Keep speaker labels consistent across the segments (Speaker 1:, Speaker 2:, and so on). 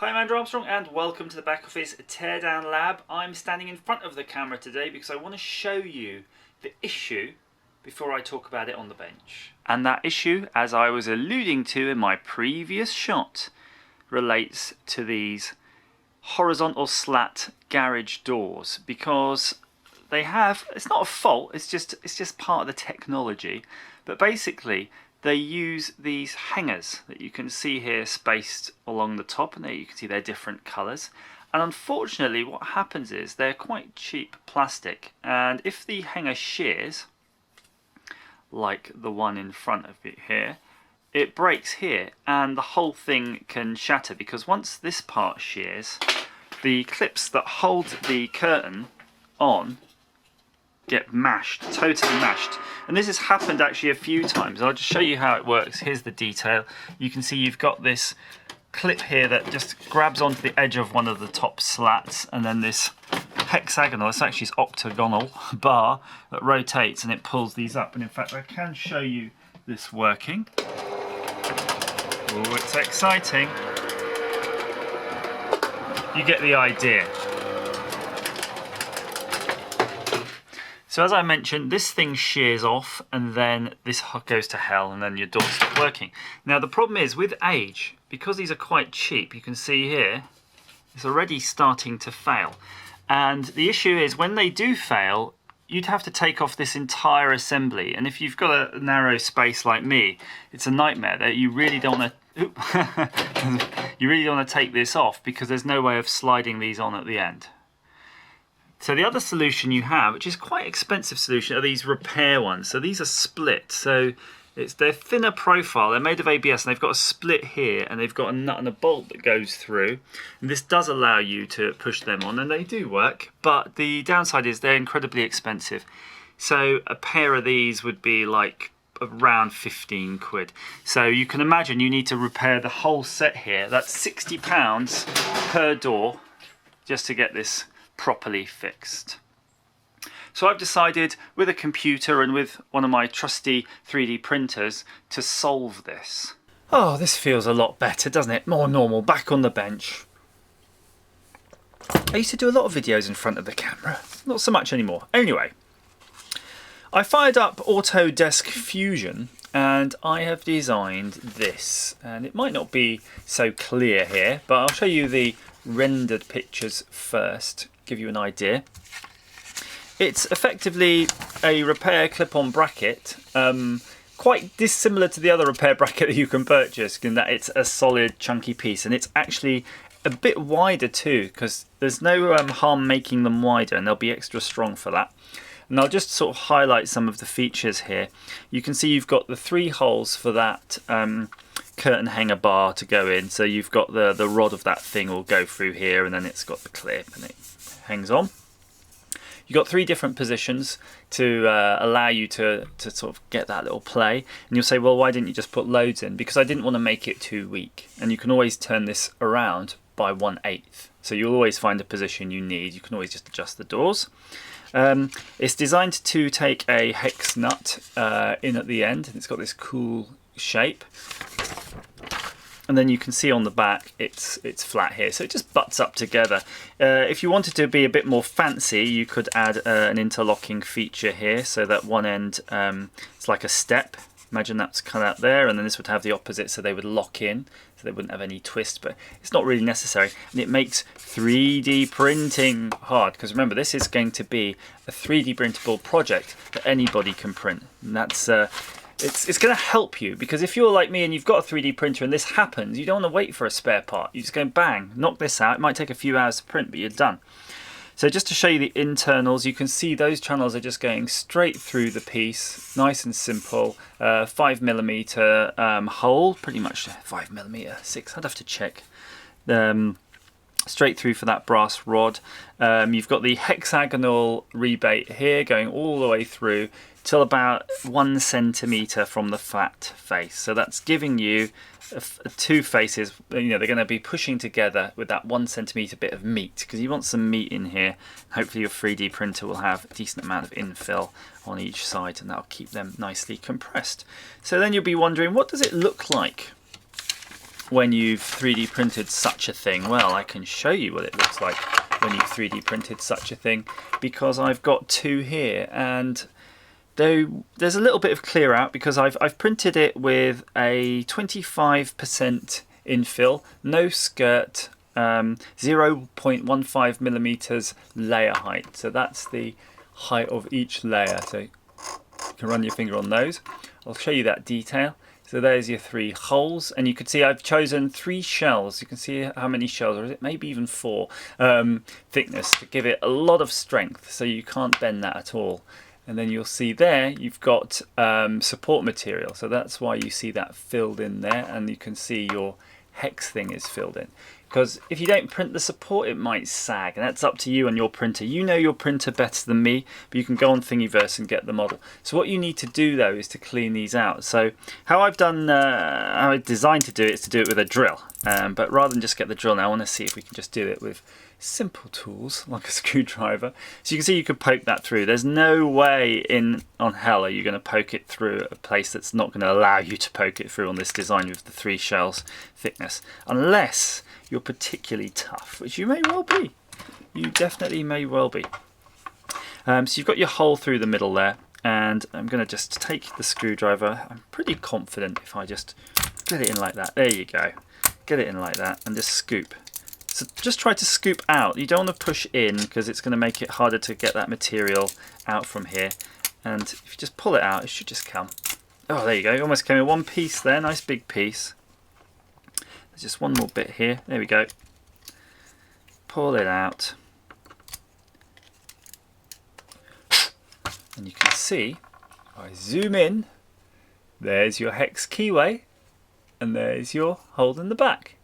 Speaker 1: Hi, I'm Andrew Armstrong and welcome to the Back Office Teardown Lab. I'm standing in front of the camera today because I want to show you the issue before I talk about it on the bench. And that issue, as I was alluding to in my previous shot, relates to these horizontal slat garage doors because they have, it's not a fault, it's just part of the technology, but basically they use these hangers that you can see here spaced along the top, and there you can see they're different colours. And unfortunately what happens is they're quite cheap plastic, and if the hanger shears, like the one in front of it here, it breaks here and the whole thing can shatter, because once this part shears, the clips that hold the curtain on get mashed, totally mashed. And this has happened actually a few times. I'll just show you how it works. Here's the detail. You can see you've got this clip here that just grabs onto the edge of one of the top slats, and then this hexagonal, it's actually this octagonal bar that rotates and it pulls these up. And in fact I can show you this working. Oh, it's exciting. You get the idea. So as I mentioned, this thing shears off and then this goes to hell and then your doors stop working. Now the problem is with age, because these are quite cheap, you can see here, it's already starting to fail. And the issue is when they do fail, you'd have to take off this entire assembly. And if you've got a narrow space like me, it's a nightmare that you really don't want to, you really don't want to take this off because there's no way of sliding these on at the end. So the other solution you have, which is quite an expensive solution, are these repair ones. So these are split. So they're thinner profile. They're made of ABS and they've got a split here and they've got a nut and a bolt that goes through. And this does allow you to push them on, and they do work. But the downside is they're incredibly expensive. So a pair of these would be like around 15 quid. So you can imagine you need to repair the whole set here. That's £60 per door just to get this properly fixed. So I've decided with a computer and with one of my trusty 3D printers to solve this. Oh, this feels a lot better, doesn't it? More normal, back on the bench. I used to do a lot of videos in front of the camera, not so much anymore. Anyway, I fired up Autodesk Fusion and I have designed this, and it might not be so clear here, but I'll show you the rendered pictures first, give you an idea. It's effectively a repair clip-on bracket, quite dissimilar to the other repair bracket that you can purchase in that it's a solid chunky piece, and it's actually a bit wider too, because there's no harm making them wider and they'll be extra strong for that. And I'll just sort of highlight some of the features here. You can see you've got the 3 holes for that curtain hanger bar to go in, so you've got the rod of that thing will go through here, and then it's got the clip and it hangs on. You've got 3 different positions to allow you to sort of get that little play, and you'll say, well, why didn't you just put loads in? Because I didn't want to make it too weak, and you can always turn this around by 1/8, so you'll always find a position you need. You can always just adjust the doors. It's designed to take a hex nut in at the end, and it's got this cool shape. And then you can see on the back it's flat here, so it just butts up together. If you wanted to be a bit more fancy, you could add an interlocking feature here, so that one end it's like a step. Imagine that's cut out there, and then this would have the opposite, so they would lock in, so they wouldn't have any twist, but it's not really necessary. And it makes 3D printing hard, because remember, this is going to be a 3D printable project that anybody can print. And that's it's going to help you, because if you're like me and you've got a 3D printer and this happens, you don't want to wait for a spare part. You just go bang, knock this out. It might take a few hours to print, but you're done. So just to show you the internals, you can see those channels are just going straight through the piece, nice and simple. 5mm hole, pretty much 5mm, 6, I'd have to check. Straight through for that brass rod. You've got the hexagonal rebate here going all the way through till about 1 centimetre from the flat face. So that's giving you 2 faces. You know, they're going to be pushing together with that 1 centimetre bit of meat, because you want some meat in here. Hopefully your 3D printer will have a decent amount of infill on each side, and that'll keep them nicely compressed. So then you'll be wondering, what does it look like? when you've 3D printed such a thing? Well, I can show you what it looks like when you've 3D printed such a thing, because I've got two here, and there's a little bit of clear out because I've printed it with a 25% infill, no skirt, 0.15 millimeters layer height. So that's the height of each layer. So you can run your finger on those. I'll show you that detail. So there's your 3 holes, and you can see I've chosen 3 shells. You can see how many shells, or is it maybe even 4 thickness, to give it a lot of strength, so you can't bend that at all. And then you'll see there you've got support material, so that's why you see that filled in there, and you can see your hex thing is filled in. Because if you don't print the support, it might sag, and that's up to you and your printer. You know your printer better than me, but you can go on Thingiverse and get the model. So what you need to do though is to clean these out. So how I've designed to do it is to do it with a drill. But rather than just get the drill now, I want to see if we can just do it with simple tools like a screwdriver. So you can see you could poke that through. There's no way on hell are you going to poke it through a place that's not going to allow you to poke it through on this design with the 3 shells thickness, unless you're particularly tough, which you may well be. You definitely may well be. So you've got your hole through the middle there, and I'm going to just take the screwdriver. I'm pretty confident if I just get it in like that. There you go. Get it in like that and just scoop. So just try to scoop out. You don't want to push in because it's going to make it harder to get that material out from here. And if you just pull it out, it should just come. Oh, there you go. It almost came in one piece there. Nice big piece. There's just one more bit here. There we go. Pull it out. And you can see, if I zoom in, there's your hex keyway, and there's your hole in the back.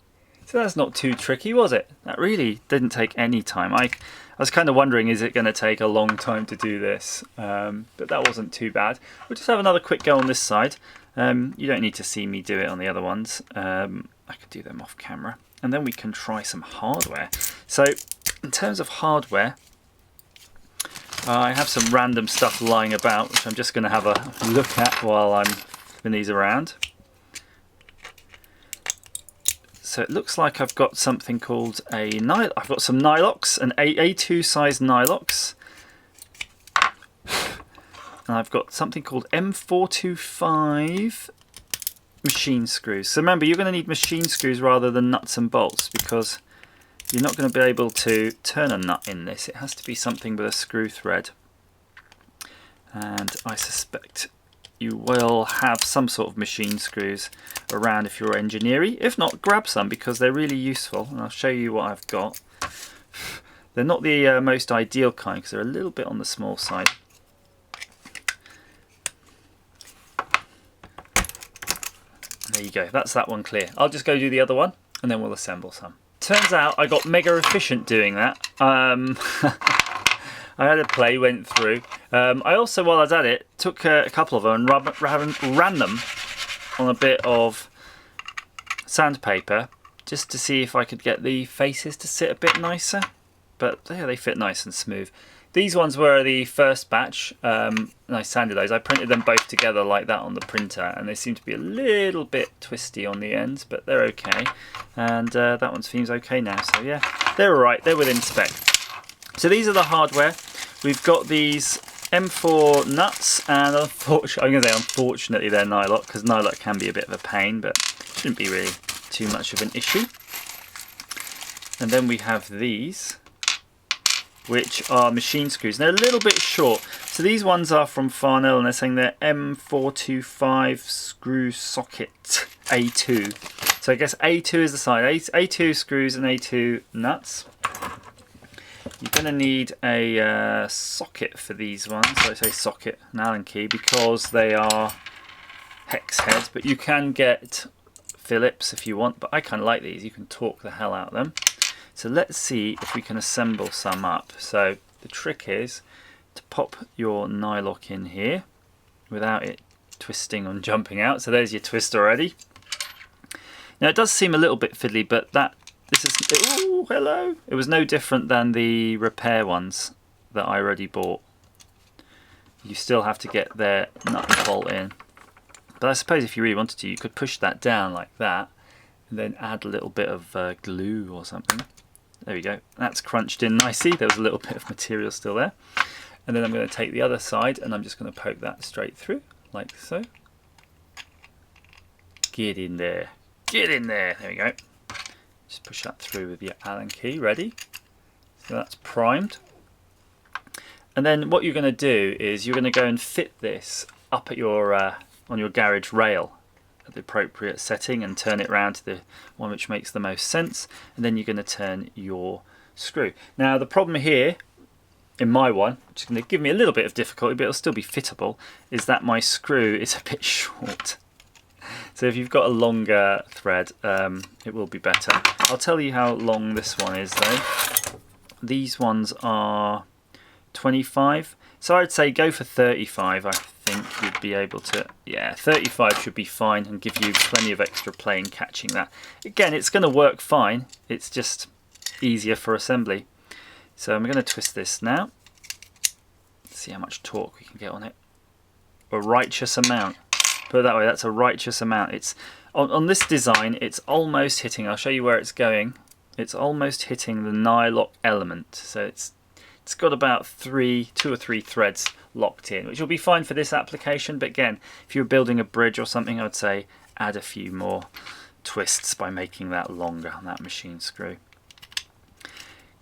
Speaker 1: So that's not too tricky, was it? That really didn't take any time. I was kind of wondering, is it going to take a long time to do this? But that wasn't too bad. We'll just have another quick go on this side. You don't need to see me do it on the other ones. I could do them off camera. And then we can try some hardware. So in terms of hardware, I have some random stuff lying about, which I'm just going to have a look at while I'm flipping these around. So it looks like I've got something called I've got some Nylox, an A2 size Nylox. And I've got something called M425 machine screws. So remember, you're going to need machine screws rather than nuts and bolts, because you're not going to be able to turn a nut in this. It has to be something with a screw thread. And I suspect you will have some sort of machine screws around if you're engineering. If not, grab some, because they're really useful, and I'll show you what I've got. They're not the most ideal kind because they're a little bit on the small side. There you go, that's that one clear. I'll just go do the other one and then we'll assemble some. Turns out I got mega efficient doing that. I had a play, went through. I also, while I was at it, took a couple of them and ran them on a bit of sandpaper just to see if I could get the faces to sit a bit nicer. But yeah, they fit nice and smooth. These ones were the first batch, and I sanded those. I printed them both together like that on the printer, and they seem to be a little bit twisty on the ends, but they're okay. And that one seems okay now, so yeah, they're alright, they're within spec. So these are the hardware. We've got these M4 nuts, and unfortunately they're Nylock, because Nylock can be a bit of a pain, but shouldn't be really too much of an issue. And then we have these, which are machine screws. And they're a little bit short. So these ones are from Farnell, and they're saying they're M425 screw socket A2. So I guess A2 is the size. A2 screws and A2 nuts. You're going to need a socket for these ones. So I say socket, an Allen key, because they are hex heads. But you can get Phillips if you want. But I kind of like these. You can torque the hell out of them. So let's see if we can assemble some up. So the trick is to pop your Nylock in here without it twisting and jumping out. So there's your twist already. Now it does seem a little bit fiddly, but oh, hello. It was no different than the repair ones that I already bought. You still have to get their nut and bolt in. But I suppose if you really wanted to, you could push that down like that, and then add a little bit of glue or something. There we go. That's crunched in nicely. There was a little bit of material still there. And then I'm going to take the other side and I'm just going to poke that straight through, like so. Get in there. Get in there. There we go. Just push that through with your Allen key. Ready? So that's primed. And then what you're going to do is you're going to go and fit this up at your on your garage rail at the appropriate setting and turn it around to the one which makes the most sense. And then you're going to turn your screw. Now the problem here in my one, which is going to give me a little bit of difficulty, but it'll still be fittable, is that my screw is a bit short. So if you've got a longer thread, it will be better. I'll tell you how long this one is though. These ones are 25, so I'd say go for 35. I think you'd be able to, yeah, 35 should be fine and give you plenty of extra play in catching that. Again, it's going to work fine, it's just easier for assembly. So I'm going to twist this now. Let's see how much torque we can get on it. A righteous amount. Put it that way, that's a righteous amount. It's on this design, it's almost hitting, I'll show you where it's going. It's almost hitting the nylock element. So it's got about 2 or 3 threads locked in, which will be fine for this application. But again, if you're building a bridge or something, I would say add a few more twists by making that longer on that machine screw.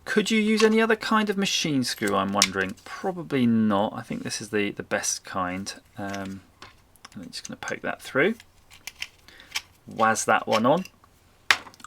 Speaker 1: Could you use any other kind of machine screw, I'm wondering? Probably not. I think this is the best kind. I'm just going to poke that through. Waz that one on.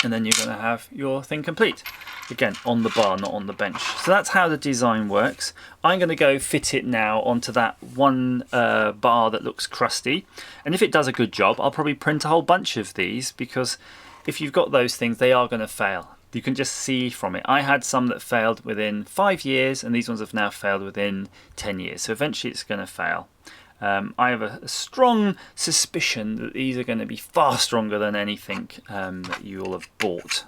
Speaker 1: And then you're going to have your thing complete. Again, on the bar, not on the bench. So that's how the design works. I'm going to go fit it now onto that one bar that looks crusty. And if it does a good job, I'll probably print a whole bunch of these, because if you've got those things, they are going to fail. You can just see from it. I had some that failed within 5 years, and these ones have now failed within 10 years. So eventually it's going to fail. I have a strong suspicion that these are going to be far stronger than anything that you will have bought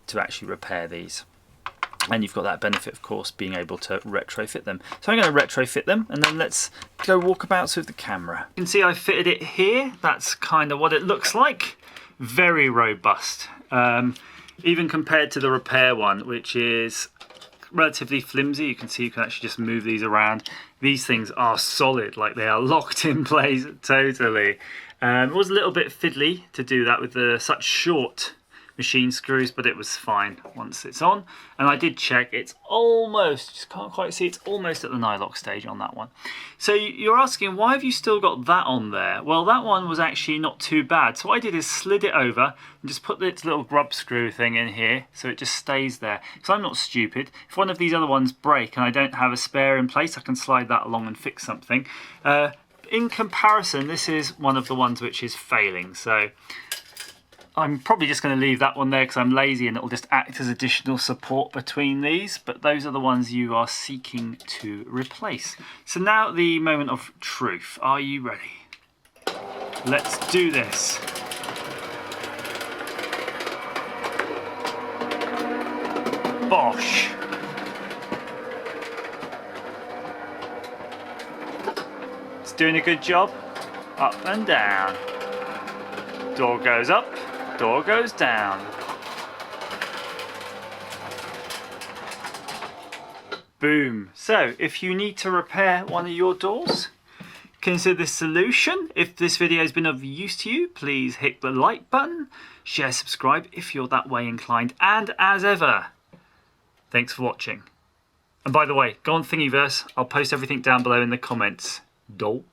Speaker 1: to actually repair these. And you've got that benefit, of course, being able to retrofit them. So I'm going to retrofit them, and then let's go walkabouts with the camera. You can see I fitted it here. That's kind of what it looks like. Very robust. Even compared to the repair one, which is relatively flimsy. You can see you can actually just move these around. These things are solid, like they are locked in place totally. It was a little bit fiddly to do that with such short machine screws, but it was fine once it's on. And I did check, it's almost, just can't quite see, it's almost at the nylock stage on that one. So you're asking, why have you still got that on there? Well, that one was actually not too bad. So what I did is slid it over and just put this little grub screw thing in here so it just stays there. Because I'm not stupid. If one of these other ones break and I don't have a spare in place, I can slide that along and fix something. In comparison, this is one of the ones which is failing. So I'm probably just going to leave that one there because I'm lazy, and it will just act as additional support between these, but those are the ones you are seeking to replace. So now the moment of truth. Are you ready? Let's do this. Bosh. It's doing a good job. Up and down. Door goes up. Door goes down. Boom. So if you need to repair one of your doors, consider this solution. If this video has been of use to you, please hit the like button, share, subscribe if you're that way inclined, and as ever, thanks for watching. And by the way, go on Thingiverse, I'll post everything down below in the comments. Dope.